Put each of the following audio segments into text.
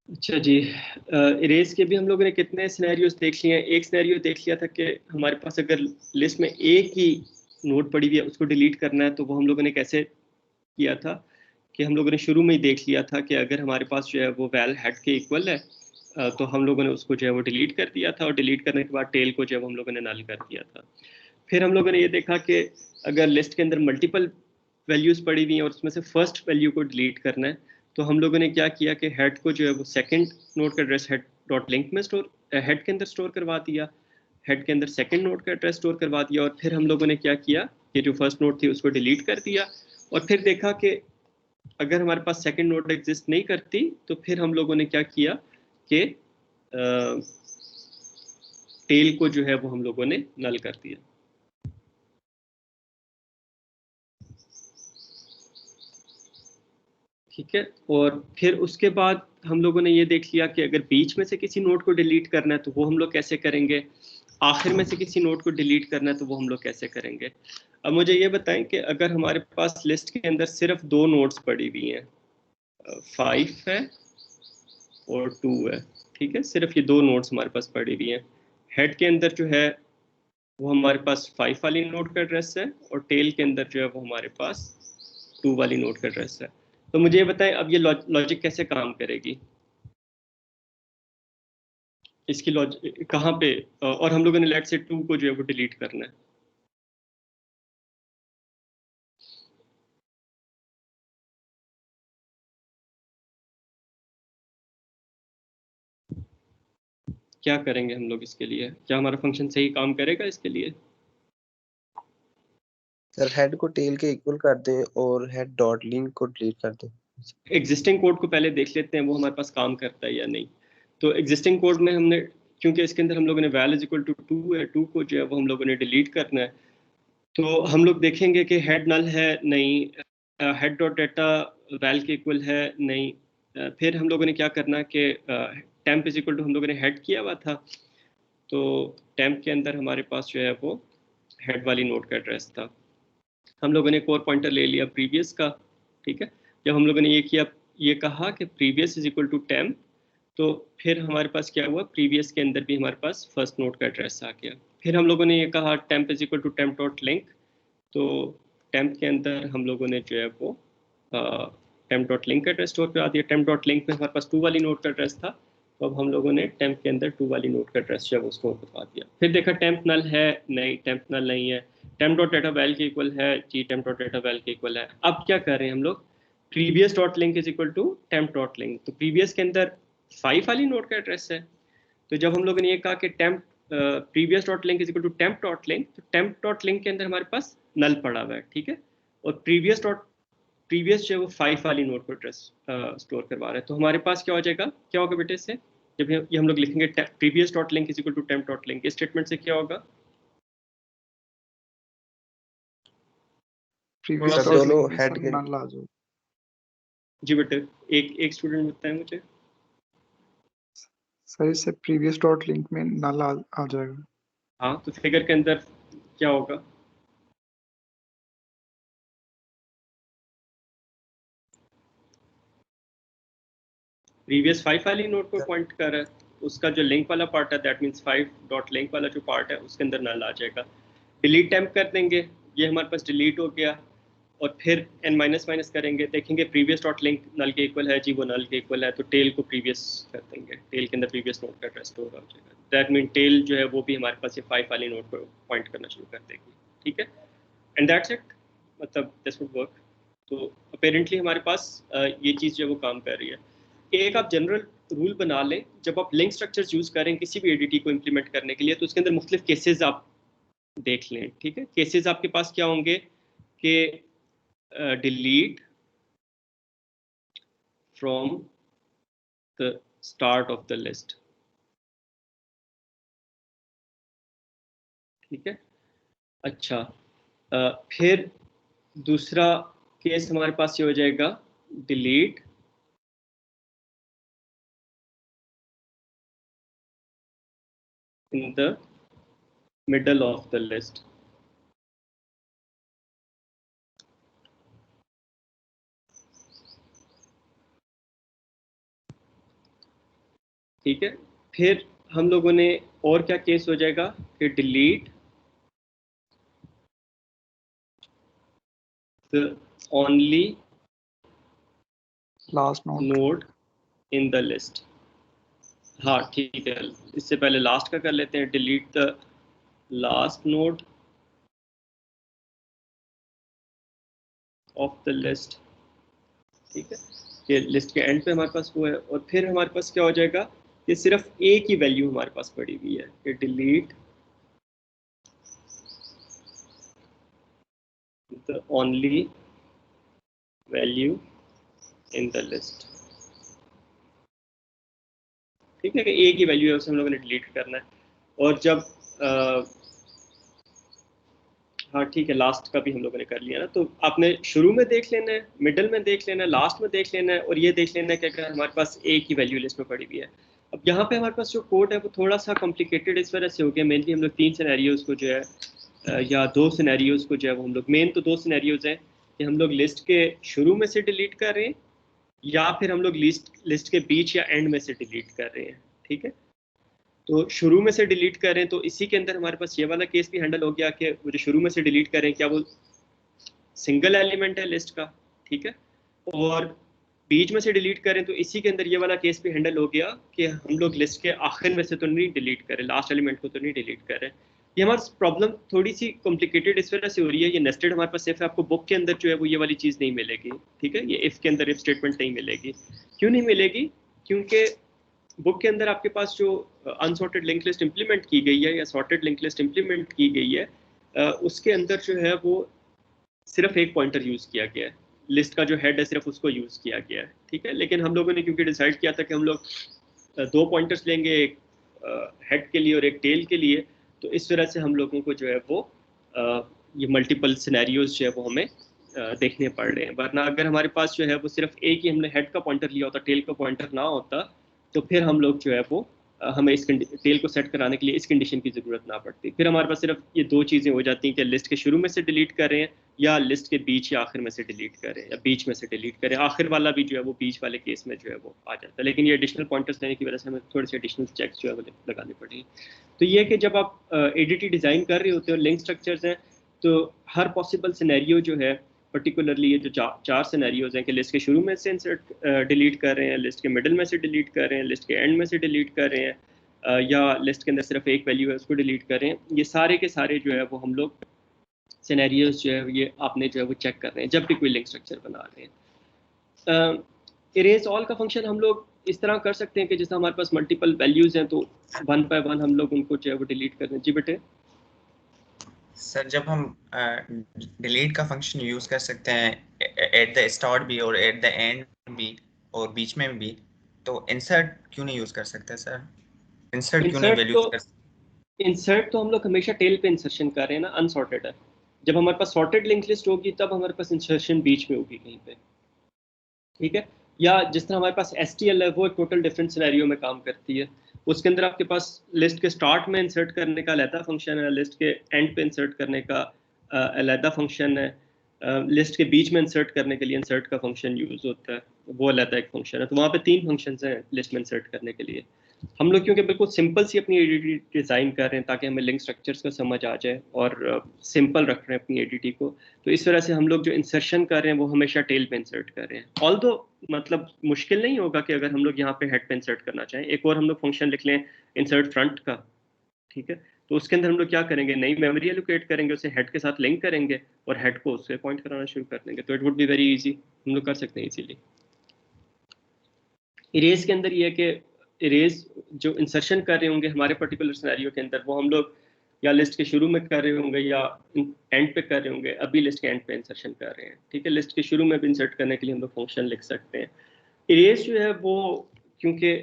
अच्छा जी, इरेज के भी हम लोगों ने कितने सिनेरियोज देख लिए हैं। एक सिनेरियो देख लिया था कि हमारे पास अगर लिस्ट में एक ही नोट पड़ी हुई है उसको डिलीट करना है, तो वो हम लोगों ने कैसे किया था कि हम लोगों ने शुरू में ही देख लिया था कि अगर हमारे पास जो है वो वैल हेड के इक्वल है, तो हम लोगों ने उसको जो है वो डिलीट कर दिया था, और डिलीट करने के बाद टेल को जो है वो हम लोगों ने नल कर दिया था। फिर हम लोगों ने ये देखा कि अगर लिस्ट के अंदर मल्टीपल वैल्यूज पड़ी हुई हैं और उसमें से फर्स्ट वैल्यू को डिलीट करना है, तो हम लोगों ने क्या किया कि हेड को जो है वो सेकंड नोड का एड्रेस हेड डॉट लिंक में स्टोर, हेड के अंदर स्टोर करवा दिया, हेड के अंदर सेकंड नोड का एड्रेस स्टोर करवा दिया, और फिर हम लोगों ने क्या किया कि जो फर्स्ट नोड थी उसको डिलीट कर दिया। और फिर देखा कि अगर हमारे पास सेकंड नोड एग्जिस्ट नहीं करती, तो फिर हम लोगों ने क्या किया कि टेल को जो है वो हम लोगों ने नल कर दिया। ठीक है, और फिर उसके बाद हम लोगों ने ये देख लिया कि अगर बीच में से किसी नोड को डिलीट करना है तो वो हम लोग कैसे करेंगे, आखिर में से किसी नोड को डिलीट करना है तो वो हम लोग कैसे करेंगे। अब मुझे ये बताएं कि अगर हमारे पास लिस्ट के अंदर सिर्फ दो नोड्स पड़ी हुई हैं, 5 है और 2 है, ठीक है, सिर्फ ये दो नोड्स हमारे पास पड़ी हुई हैं। हेड के अंदर जो है वो हमारे पास 5 वाली नोड का एड्रेस है, और टेल के अंदर जो है वो हमारे पास 2 वाली नोड का एड्रेस है। तो मुझे ये बताएं अब ये लॉजिक कैसे काम करेगी, इसकी लॉजिक कहाँ पे, और हम लोगों ने लेट से 2 को जो है वो डिलीट करना है। क्या करेंगे हम लोग इसके लिए, क्या हमारा फंक्शन सही काम करेगा इसके लिए। सर हेड को टेल के इक्वल कर दें और हेड डॉट लिंक को डिलीट कर दें। एग्जिस्टिंग कोड को पहले देख लेते हैं वो हमारे पास काम करता है या नहीं। तो एग्जिस्टिंग कोड में हमने, क्योंकि इसके अंदर हम लोगों ने वैल इज इक्वल टू 2 है, 2 को जो है वो हम लोगों ने डिलीट करना है, तो हम लोग देखेंगे कि हेड नल है नहीं, हेड डॉट डाटा वैल के इक्वल है नहीं। फिर हम लोगों ने क्या करना कि टेम्प इज इक्वल टू हम लोगों ने हेड किया हुआ था, तो टेम्प के अंदर हमारे पास जो है वो हेड वाली नोड का एड्रेस था। हम लोगों ने एक और पॉइंटर ले लिया प्रीवियस का, ठीक है। जब हम लोगों ने ये किया, ये कहा कि previous is equal to temp, तो फिर हमारे पास क्या हुआ, प्रीवियस के अंदर भी हमारे पास फर्स्ट नोड का एड्रेस आ गया। फिर हम लोगों ने ये कहा temp is equal to temp dot link, तो टेम्प के अंदर हम लोगों ने जो है वो टेम्प डॉट लिंक का एड्रेस स्टोर करा दिया। टेम्प डॉट लिंक में हमारे पास 2 वाली नोड का एड्रेस था, तो अब हम लोगों ने टेम्प के अंदर 2 वाली नोड का एड्रेस जो है वो स्टोर करवा दिया। फिर देखा टेम्प नल है नहीं, टेम्प नल नहीं है, टेम्प डॉट डाटा वैल के इक्वल है जी, टेम्प डॉट डाटा वैल के इक्वल है। अब क्या कर रहे हैं हम लोग, previous dot link is equal to temp dot link, तो प्रीवियस के अंदर 5 वाली नोड का एड्रेस है। तो जब हम लोगों ने ये कहा कि temp previous dot link is equal to temp dot link, तो टेम्प डॉट लिंक के अंदर हमारे पास नल पड़ा हुआ है, ठीक है। और प्रीवियस जो है वो 5 वाली नोड को एड्रेस स्टोर करवा रहा है, तो हमारे पास क्या हो जाएगा, क्या होगा बेटे इससे, जब ये हम लोग लिखेंगे previous dot link is equal to temp dot link, इस स्टेटमेंट से क्या होगा। प्रीवियस सर डॉट दोनों लिंक में हेड सर के नल आ जाओ। जी बेटे, एक एक स्टूडेंट बताए मुझे। सर इससे प्रीवियस डॉट लिंक में नल आ जाएगा। हाँ, तो फिगर के अंदर क्या होगा, प्रीवियस 5 वाली नोड को पॉइंट कर रहा है, उसका जो लिंक वाला पार्ट है दैट मीन्स 5 डॉट लिंक वाला जो पार्ट है उसके अंदर नल आ जाएगा। डिलीट टेम्प कर देंगे, ये हमारे पास डिलीट हो गया, और फिर एन माइनस माइनस करेंगे, देखेंगे प्रीवियस डॉट लिंक नल के इक्वल है जी, वो नल के इक्वल है, तो टेल को प्रीवियस कर देंगे, टेल के अंदर प्रीवियस नोड का एड्रेस स्टोर हो जाएगा। दैट मीन टेल जो है वो भी हमारे पास ये 5 वाली नोड को पॉइंट करना शुरू कर देगी, ठीक है। एंड दैट्स इट, मतलब दिस वुड वर्क। तो अपेरेंटली हमारे पास ये चीज़ जो है वो काम कर रही है। एक आप जनरल रूल बना लें, जब आप लिंक स्ट्रक्चर्स यूज़ करें किसी भी एडीटी को इम्प्लीमेंट करने के लिए, तो उसके अंदर मुख्तलिफ केसेस आप देख लें, ठीक है। केसेस आपके पास क्या होंगे कि delete from the start of the list, ठीक है। अच्छा, फिर दूसरा केस हमारे पास ये हो जाएगा, delete in the middle of the list. ठीक है। फिर हम लोगों ने और क्या केस हो जाएगा कि delete the only last node in the list. हाँ ठीक है, इससे पहले लास्ट का कर लेते हैं, delete the last node of the list. ठीक है, ये लिस्ट के एंड पे हमारे पास वो है। और फिर हमारे पास क्या हो जाएगा कि सिर्फ एक ही वैल्यू हमारे पास पड़ी हुई है कि delete the only value in the list. ठीक है, कि एक ही वैल्यू है उसे हम लोगों ने डिलीट करना है। और जब हाँ ठीक है, लास्ट का भी हम लोगों ने कर लिया ना, तो आपने शुरू में देख लेना है, मिडल में देख लेना है, लास्ट में देख लेना है, और ये देख लेना है कि अगर हमारे पास एक ही वैल्यू लिस्ट में पड़ी हुई है। अब यहाँ पे हमारे पास जो कोड है वो थोड़ा सा कॉम्प्लिकेटेड इस वजह से हो गया, मेनली हम लोग 3 सिनेरियोज को जो है या 2 सिनेरियोज को जो है वो हम लोग, मेन तो 2 सिनेरियोज हैं कि हम लोग लिस्ट के शुरू में से डिलीट कर रहे हैं या फिर हम लोग लिस्ट के बीच या एंड में से डिलीट कर रहे हैं। ठीक है, तो शुरू में से डिलीट करें तो इसी के अंदर हमारे पास ये वाला केस भी हैंडल हो गया कि वो जो शुरू में से डिलीट करें क्या वो सिंगल एलिमेंट है लिस्ट का। ठीक है, और बीच में से डिलीट करें तो इसी के अंदर ये वाला केस भी हैंडल हो गया कि हम लोग लिस्ट के आखिर में से तो नहीं डिलीट करें, लास्ट एलिमेंट को तो नहीं डिलीट करें। ये हमारी प्रॉब्लम थोड़ी सी कॉम्प्लिकेटेड इस वजह से हो रही है, ये नेस्टेड हमारे पास सिर्फ आपको बुक के अंदर जो है वो ये वाली चीज़ नहीं मिलेगी। ठीक है, ये इफ के अंदर इफ स्टेटमेंट नहीं मिलेगी। क्यों नहीं मिलेगी? क्योंकि बुक के अंदर आपके पास जो अनसॉर्टेड लिंक लिस्ट इंप्लीमेंट की गई है या सॉर्टेड लिंक लिस्ट इंप्लीमेंट की गई है उसके अंदर जो है वो सिर्फ एक पॉइंटर यूज़ किया गया है, लिस्ट का जो हेड है सिर्फ उसको यूज़ किया गया है। ठीक है, लेकिन हम लोगों ने क्योंकि डिसाइड किया था कि हम लोग 2 पॉइंटर्स लेंगे, एक हेड के लिए और एक टेल के लिए, तो इस तरह से हम लोगों को जो है वो ये मल्टीपल सिनेरियोज जो है वो हमें देखने पड़ रहे हैं। वरना अगर हमारे पास जो है वो सिर्फ एक ही हमने हेड का पॉइंटर लिया होता, टेल का पॉइंटर ना होता, तो फिर हम लोग जो है वो हमें इस टेल को सेट कराने के लिए इस कंडीशन की ज़रूरत ना पड़ती। फिर हमारे पास सिर्फ ये 2 चीज़ें हो जाती हैं कि लिस्ट के शुरू में से डिलीट कर रहे हैं या लिस्ट के बीच या आखिर में से डिलीट करें या बीच में से डिलीट करें। आखिर वाला भी जो है वो बीच वाले केस में जो है वो आ जाता है, लेकिन ये एडिशनल पॉइंटर्स लेने की वजह से हमें थोड़ी सी एडिशनल चेक्स जो है वो लगानी पड़ेगी। तो ये कि जब आप एडीटी डिज़ाइन कर रहे होते हो, लिंक स्ट्रक्चर्स हैं, तो हर पॉसिबल सिनेरियो जो है, पर्टिकुलरली ये जो 4 सिनेरियोज हैं कि लिस्ट के शुरू में से इंसर्ट डिलीट कर रहे हैं, लिस्ट के मिडिल में से डिलीट कर रहे हैं, लिस्ट के एंड में से डिलीट कर रहे हैं या लिस्ट के अंदर सिर्फ एक वैल्यू है उसको डिलीट कर रहे हैं, ये सारे के सारे जो है वो हम लोग सिनेरियोज जो है ये आपने जो है वो चेक कर रहे हैं जब भी कोई लिंक स्ट्रक्चर बना रहे हैं। इरेज ऑल का फंक्शन हम लोग इस तरह कर सकते हैं कि जैसे हमारे पास मल्टीपल वैल्यूज हैं तो 1 बाय 1 हम लोग उनको जो है वो डिलीट कर दें। जी बेटे। सर जब हम डिलीट का फंक्शन यूज कर सकते हैं एट द स्टार्ट भी और एट द एंड भी और बीच में भी, तो इंसर्ट क्यों नहीं यूज कर सकते सर? इंसर्ट क्यों नहीं वैल्यू कर सकते? इंसर्ट तो हम लोग हमेशा टेल पे इंसर्शन कर रहे हैं ना, अनसॉर्टेड है। जब हमारे पास सॉर्टेड लिंक लिस्ट होगी तब हमारे पास इंसर्शन बीच में होगी कहीं पे। ठीक है, या जिस तरह हमारे पास STL है वो एक टोटल डिफरेंट सिनेरियो में काम करती है। उसके अंदर आपके पास लिस्ट के स्टार्ट में इंसर्ट करने का अलहदा फंक्शन है, लिस्ट के एंड पे इंसर्ट करने का अलहदा फंक्शन है, लिस्ट के बीच में इंसर्ट करने के लिए इंसर्ट का फंक्शन यूज़ होता है, वो अलहदा एक फंक्शन है। तो वहाँ पे 3 फंक्शंस हैं लिस्ट में इंसर्ट करने के लिए। हम लोग क्योंकि बिल्कुल सिंपल सी अपनी एडीटी डिज़ाइन कर रहे हैं ताकि हमें लिंक स्ट्रक्चर्स का समझ आ जाए और सिंपल रख रहे हैं अपनी एडीटी को, तो इस वजह से हम लोग जो इंसर्शन कर रहे हैं वो हमेशा टेल पे इंसर्ट कर रहे हैं। ऑल्दो मतलब मुश्किल नहीं होगा कि अगर हम लोग यहाँ पे हेड पे इंसर्ट करना चाहें, एक और हम लोग फंक्शन लिख लें इंसर्ट फ्रंट का। ठीक है, तो उसके अंदर हम लोग क्या करेंगे, नई मेमोरी एलोकेट करेंगे, उसे हेड के साथ लिंक करेंगे और हेड को उससे पॉइंट कराना शुरू कर देंगे। तो it would be very easy, हम लोग कर सकते हैं इजीली। इरेज के अंदर ये है कि इरेज जो इंसर्शन कर रहे होंगे हमारे पर्टिकुलर सिनेरियो के अंदर, वो हम लोग या लिस्ट के शुरू में कर रहे होंगे या एंड पे कर रहे होंगे। अभी लिस्ट के एंड पे इंसर्शन कर रहे हैं। ठीक है, लिस्ट के शुरू में भी इंसर्ट करने के लिए हम लोग फंक्शन लिख सकते हैं। इरेज जो है वो क्योंकि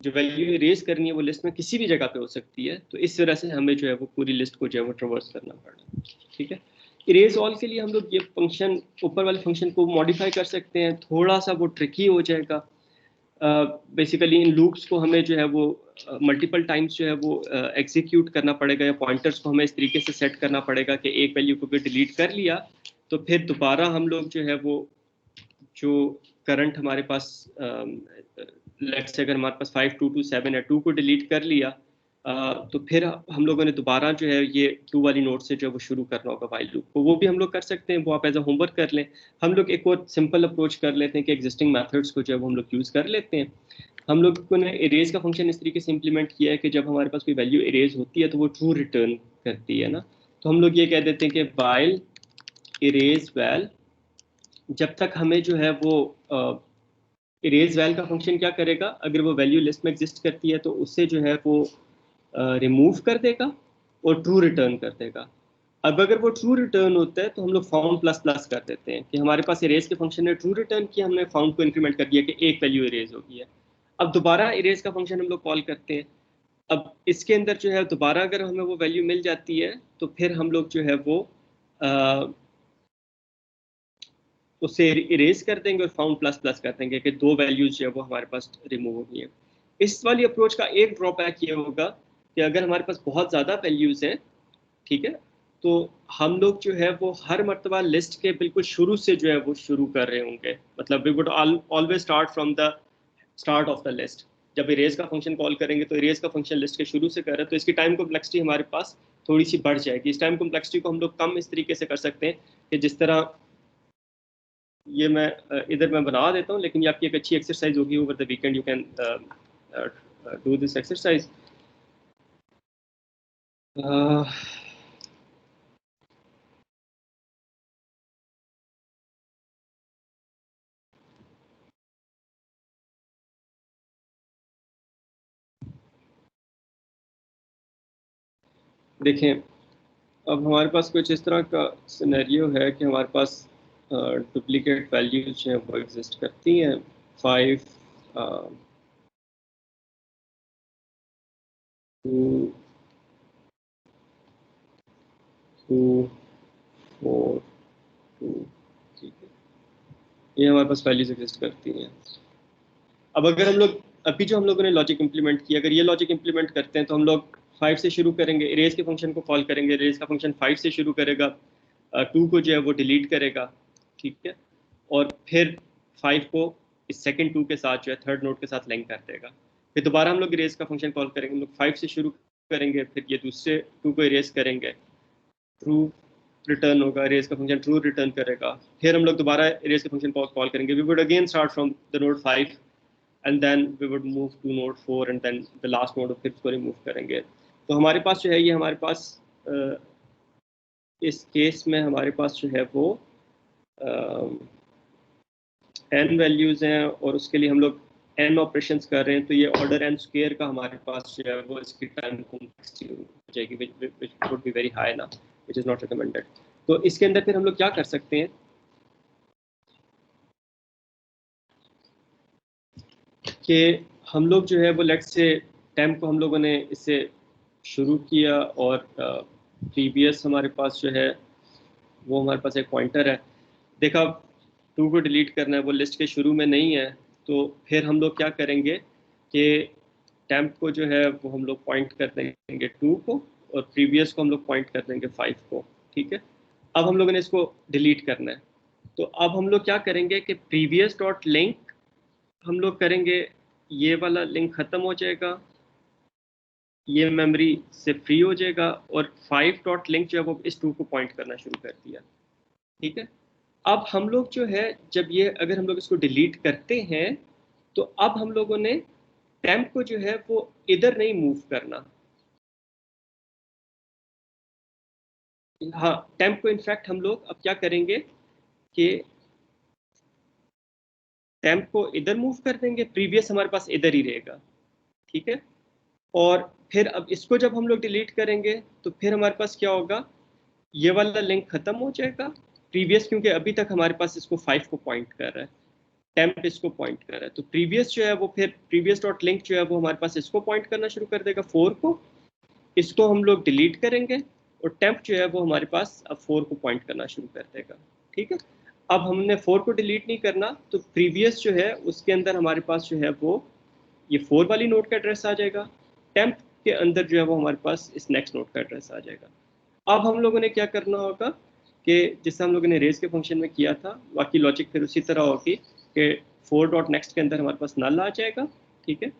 जो वैल्यू इरेज करनी है वो लिस्ट में किसी भी जगह पे हो सकती है, तो इस वजह से हमें जो है वो पूरी लिस्ट को जो है वो ट्रवर्स करना पड़ा। ठीक है, इरेज ऑल के लिए हम लोग ये फंक्शन, ऊपर वाले फंक्शन को मॉडिफाई कर सकते हैं, थोड़ा सा वो ट्रिकी हो जाएगा। बेसिकली इन लूप्स को हमें जो है वो मल्टीपल टाइम्स जो है वो एग्जीक्यूट करना पड़ेगा, या पॉइंटर्स को हमें इस तरीके से सेट करना पड़ेगा कि एक वैल्यू को भी डिलीट कर लिया तो फिर दोबारा हम लोग जो है वो जो करंट हमारे पास लेट्स से अगर हमारे पास 5 2 2 7 है, 2 को डिलीट कर लिया, तो फिर हम लोगों ने दोबारा जो है ये 2 वाली नोट से जो है वो शुरू करना होगा वाइल लूप को। वो भी हम लोग कर सकते हैं, वो आप एज अ होमवर्क कर लें। हम लोग एक और सिंपल अप्रोच कर लेते हैं कि एग्जिस्टिंग मेथड्स को जो है वो हम लोग यूज़ कर लेते हैं। हम लोगों ने इरेज का फंक्शन इस तरीके से इंप्लीमेंट किया है कि जब हमारे पास कोई वैल्यू इरेज होती है तो वो ट्रू रिटर्न करती है ना। तो हम लोग ये कह देते हैं कि वाइल इरेज वैल, जब तक हमें जो है वो इरेज वैल का फंक्शन क्या करेगा, अगर वो वैल्यू लिस्ट में एग्जिस्ट करती है तो उससे जो है वो रिमूव कर देगा और ट्रू रिटर्न कर देगा। अब अगर वो ट्रू रिटर्न होता है तो हम लोग फाउंड प्लस प्लस कर देते हैं कि हमारे पास इरेज के फंक्शन ने ट्रू रिटर्न किया, हमने फाउंड को इंक्रीमेंट कर दिया कि एक वैल्यू इरेज हो गई है। अब दोबारा इरेज का फंक्शन हम लोग कॉल करते हैं। अब इसके अंदर जो है दोबारा अगर हमें वो वैल्यू मिल जाती है तो फिर हम लोग जो है वो उससे इरेज कर देंगे और फाउंड प्लस प्लस कर देंगे कि 2 वैल्यूज जो है वो हमारे पास रिमूव हो गई है। इस वाली अप्रोच का एक ड्रॉबैक ये होगा कि अगर हमारे पास बहुत ज़्यादा वैल्यूज हैं, ठीक है, तो हम लोग जो है वो हर मर्तबा लिस्ट के बिल्कुल शुरू से जो है वो शुरू कर रहे होंगे। मतलब we would always start from the start of the list. जब इरेज का फंक्शन कॉल करेंगे तो इरेज का फंक्शन लिस्ट के शुरू से कर रहे हैं, तो इसकी टाइम कॉम्प्लेक्सिटी हमारे पास थोड़ी सी बढ़ जाएगी। इस टाइम कॉम्प्लेक्सिटी को हम लोग कम इस तरीके से कर सकते हैं कि जिस तरह ये मैं इधर मैं बना देता हूँ, लेकिन ये आपकी एक अच्छी एक्सरसाइज होगी। Over the weekend you can do this exercise. देखें, अब हमारे पास कुछ इस तरह का सिनेरियो है कि हमारे पास डुप्लीकेट वैल्यूज जो हैं वो एग्जिस्ट करती हैं। 5 2 2 4 2, ठीक है, ये हमारे पास वैल्यूज एग्जिस्ट करती हैं। अब अगर हम लोग अभी जो हम लोगों ने लॉजिक इंप्लीमेंट किया, अगर ये लॉजिक इंप्लीमेंट करते हैं तो हम लोग 5 से शुरू करेंगे, इरेज के फंक्शन को कॉल करेंगे, इरेज का फंक्शन 5 से शुरू करेगा, 2 को जो है वो डिलीट करेगा, ठीक है, और फिर 5 को इस सेकंड 2 के साथ जो है थर्ड नोड के साथ लिंक कर देगा। फिर दोबारा हम लोग इरेज का फंक्शन कॉल करेंगे, हम लोग 5 से शुरू करेंगे, फिर ये दूसरे 2 को इरेज करेंगे, ट्रू रिटर्न होगा, इरेज का फंक्शन ट्रू रिटर्न करेगा। फिर हम लोग दोबारा इरेज के फंक्शन को कॉल करेंगे, we would again start from the node 5 and then we would move to node 4 and then the last node फिर उसको रिमूव करेंगे। तो हमारे पास जो है ये हमारे पास इस केस में हमारे पास जो है वो n वैल्यूज हैं और उसके लिए हम लोग n ऑपरेशंस कर रहे हैं, तो ये ऑर्डर n स्क्वायर का हमारे पास जो है वो इसकी टाइम कॉम्प्लेक्सिटी हो जाएगी, which would be very high ना, which is not recommended। तो इसके अंदर फिर हम लोग क्या कर सकते हैं कि हम लोग जो है वो लेट्स से टेम्प को हम लोगों ने इससे शुरू किया और प्रीवियस हमारे पास जो है वो हमारे पास एक पॉइंटर है। देखा 2 को डिलीट करना है, वो लिस्ट के शुरू में नहीं है, तो फिर हम लोग क्या करेंगे कि टेम्प को जो है वो हम लोग पॉइंट कर देंगे 2 को और प्रीवियस को हम लोग पॉइंट कर देंगे 5 को, ठीक है। अब हम लोगों ने इसको डिलीट करना है, तो अब हम लोग क्या करेंगे कि प्रीवियस डॉट लिंक हम लोग करेंगे, ये वाला लिंक ख़त्म हो जाएगा, ये मेमोरी से फ्री हो जाएगा और 5 डॉट लिंक जो है वो इस 2 को पॉइंट करना शुरू कर दिया, ठीक है। अब हम लोग जो है जब ये अगर हम लोग इसको डिलीट करते हैं तो अब हम लोगों ने टेम्प को जो है वो इधर नहीं मूव करना। हाँ, टेम्प को इनफैक्ट हम लोग अब क्या करेंगे कि टेम्प को इधर मूव कर देंगे, प्रीवियस हमारे पास इधर ही रहेगा, ठीक है। और फिर अब इसको जब हम लोग डिलीट करेंगे तो फिर हमारे पास क्या होगा, ये वाला लिंक खत्म हो जाएगा, प्रीवियस क्योंकि अभी तक हमारे पास इसको 5 को पॉइंट कर रहा है, टेम्प इसको पॉइंट कर रहा है, तो प्रीवियस जो है वो फिर प्रीवियस डॉट लिंक जो है वो हमारे पास इसको पॉइंट करना शुरू कर देगा 4 को, इसको हम लोग डिलीट करेंगे और टेम्प जो है वो हमारे पास अब 4 को पॉइंट करना शुरू कर देगा, ठीक है। अब हमने 4 को डिलीट नहीं करना, तो प्रीवियस जो है उसके अंदर हमारे पास जो है वो ये 4 वाली नोड का एड्रेस आ जाएगा, टेम्प के अंदर जो है वो हमारे पास इस नेक्स्ट नोड का एड्रेस आ जाएगा। अब हम लोगों ने क्या करना होगा कि जिससे हम लोगों ने रेज के फंक्शन में किया था, बाकी लॉजिक फिर उसी तरह होगी कि 4 डॉट नेक्स्ट के अंदर हमारे पास नल आ जाएगा ठीक है,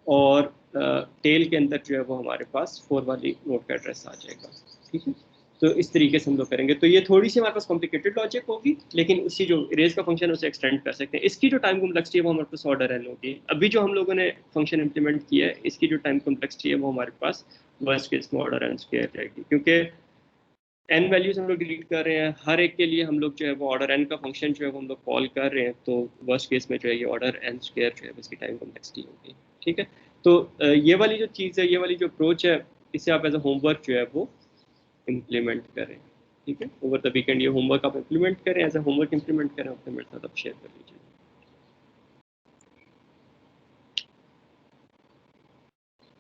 और टेल के अंदर जो है वो हमारे पास 4 वाली नोड का एड्रेस आ जाएगा, ठीक है। तो इस तरीके से हम लोग करेंगे। तो ये थोड़ी सी हमारे पास कॉम्प्लिकेटेड लॉजिक होगी, लेकिन उसकी जो इरेज का फंक्शन है उसे एक्सटेंड कर सकते हैं। इसकी जो टाइम कॉम्प्लेक्सिटी है वो हमारे पास ऑर्डर एन होगी। अभी जो हम लोगों ने फंक्शन इंप्लीमेंट किया है, इसकी जो टाइम कॉम्प्लेक्सिटी है वो हमारे पास वर्स्ट केस में ऑर्डर एन स्क्वायर जाएगी, क्योंकि एन वैल्यूज हम लोग डिलीट कर रहे हैं, हर एक के लिए हम लोग जो है वो ऑर्डर एन का फंक्शन जो है वो हम लोग कॉल कर रहे हैं, तो वर्स्ट केस में जो है ये ऑर्डर एन स्क्वायर जो है इसकी टाइम कॉम्प्लेक्सिटी होगी, ठीक है। तो ये वाली जो चीज़ है, ये वाली जो अप्रोच है, इसे आप एज अ होमवर्क जो है वो इम्प्लीमेंट करें, ठीक है। ओवर द वीकेंड ये होमवर्क आप इम्प्लीमेंट करें, एज अ होमवर्क इम्प्लीमेंट करें, अपने मेरे साथ आप शेयर कर लीजिए।